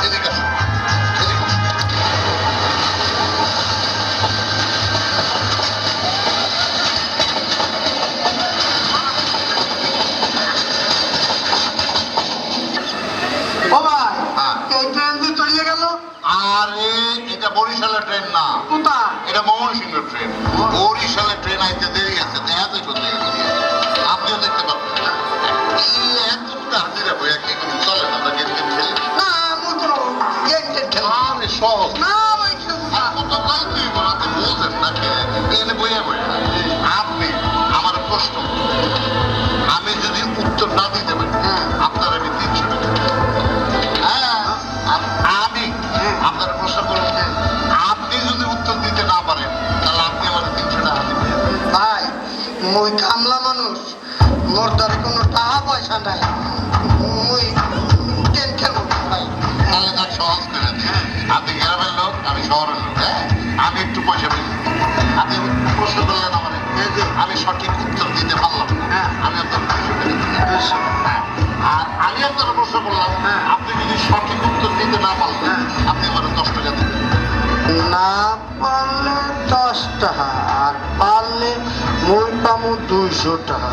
এদিকে আসো, এদিকে আসো। ও ভাই, হ্যাঁ। এই ট্রেন যে চলিয়ে গেল আরে এটা বরিশালের ট্রেন না, কোথায়? এটা ময়মনসিংহের ট্রেন। বরিশালের ট্রেন আইতে দেরি আছে, দেখাতে চলতে গেছে। আপনিও দেখতে পাবেন এই এতটা হাজিরা বইয়া কি কোনো চলে না, আমরা গেম টেম খেলি। না, আমি তো গেম টেম খেলবো না। আরে সহজ না, ওই খেলবো না। কত গাইতে আপনি বলছেন নাকি এনে বইয়া বইয়া। আপনি আমার প্রশ্ন করুন। আমি যদি উত্তর না দিতে পারি আপনার আমি 300 টাকা দেব। হ্যাঁ, আমি আপনার প্রশ্ন করুন, আপনি যদি উত্তর দিতে না পারেন তাহলে আপনি আমার 300 টাকা দিবেন। ভাই, মুই কামলা মানুষ, মোর দ্বারা কোনো টাকা পয়সা নাই, মুই গেম খেলবো না ভাই। তাহলে তার সহজ করে দিই। আপনি গ্রামের লোক, আমি শহরের লোক। হ্যাঁ, আমি একটু পয়সা পেয়েছি। আপনি প্রশ্ন করলেন আমার, আমি সঠিক উত্তর দিতে পারলাম না। হ্যাঁ। আমি আপনার 200 টাকা দিই। হ্যাঁ, আর আমি আপনার প্রশ্ন করলাম, আপনি যদি সঠিক উত্তর দিতে না পারলেন আপনি আমার 10 টাকা দিবেন। না পারলে 10 টাকা, আর পারলে মুই পামু 200 টাকা।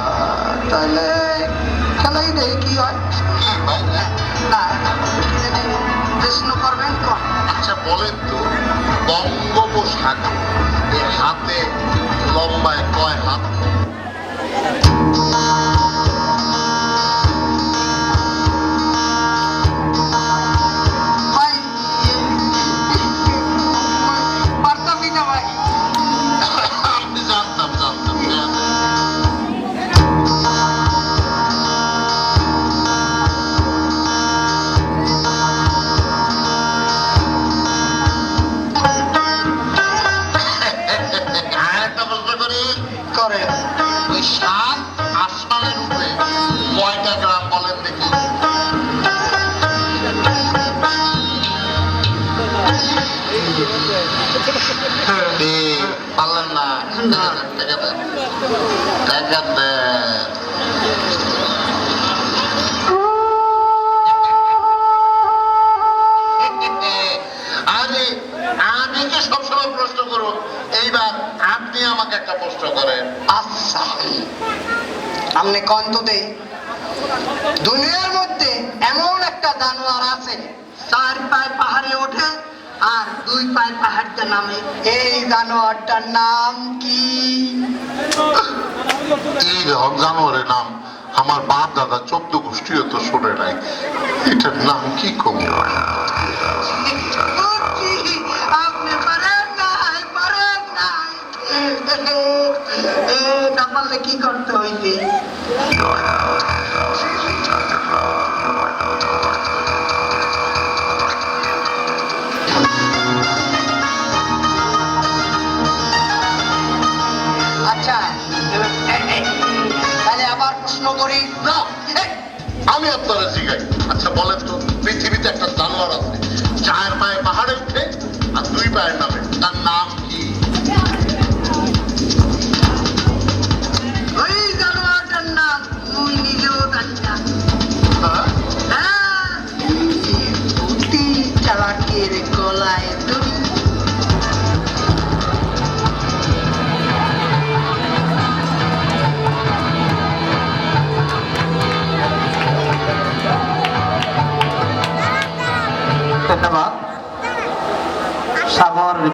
তাহলে খেলাই দেখি কি হয়। কি ভাই? না, যদি প্রশ্ন করবেন কর। আচ্ছা বলেন তো, বঙ্গোপসাগর এই হাতে লম্বায় কয় হাত? ভাই, পারতামই না ভাই। আমি জানতাম। আরেকটা প্রশ্ন করি, করেন। ওই 7 আসমানের উপরে কয়টা গ্রাম বলেন দেখি? কি, পারলেন না? টাকা দেন, টাকা দেন। আরে আমি তো সবসময় প্রশ্ন করুন, এইবার আপনি আমাকে একটা প্রশ্ন করেন। আচ্ছা, আপনি কন্ত দেই, দুনিয়ার মধ্যে এমন একটা জানোয়ার আছে 4 পায়ে পাহাড়ে ওঠে আর 2 পায়ে পাহাড়টা নামে। এই জানোয়ারটার নাম কি? এই রকম জানোয়ারের নাম আমার বাপ দাদা 14 গোষ্ঠীও তো শোনে নাই। এটার নাম কি কম? বুঝছি, আপনি পারেন নাই। না পারলে কি করতে হইতে? আচ্ছা, তাহলে আবার প্রশ্ন করি। না, আমি আপনারা জিগাই। আচ্ছা বলেন তো, পৃথিবীতে একটা জানোয়ার আছে 4 পায়ে পাহাড়ে উঠে আর 2 পায়ে নামে, তার নাম কি? ওই জানোয়ারটার নাম মুই নিজেও জানি না। হ্যাঁ? হ্যাঁ, অতি চালাকের গলায় দড়ি। ধন্যবাদ।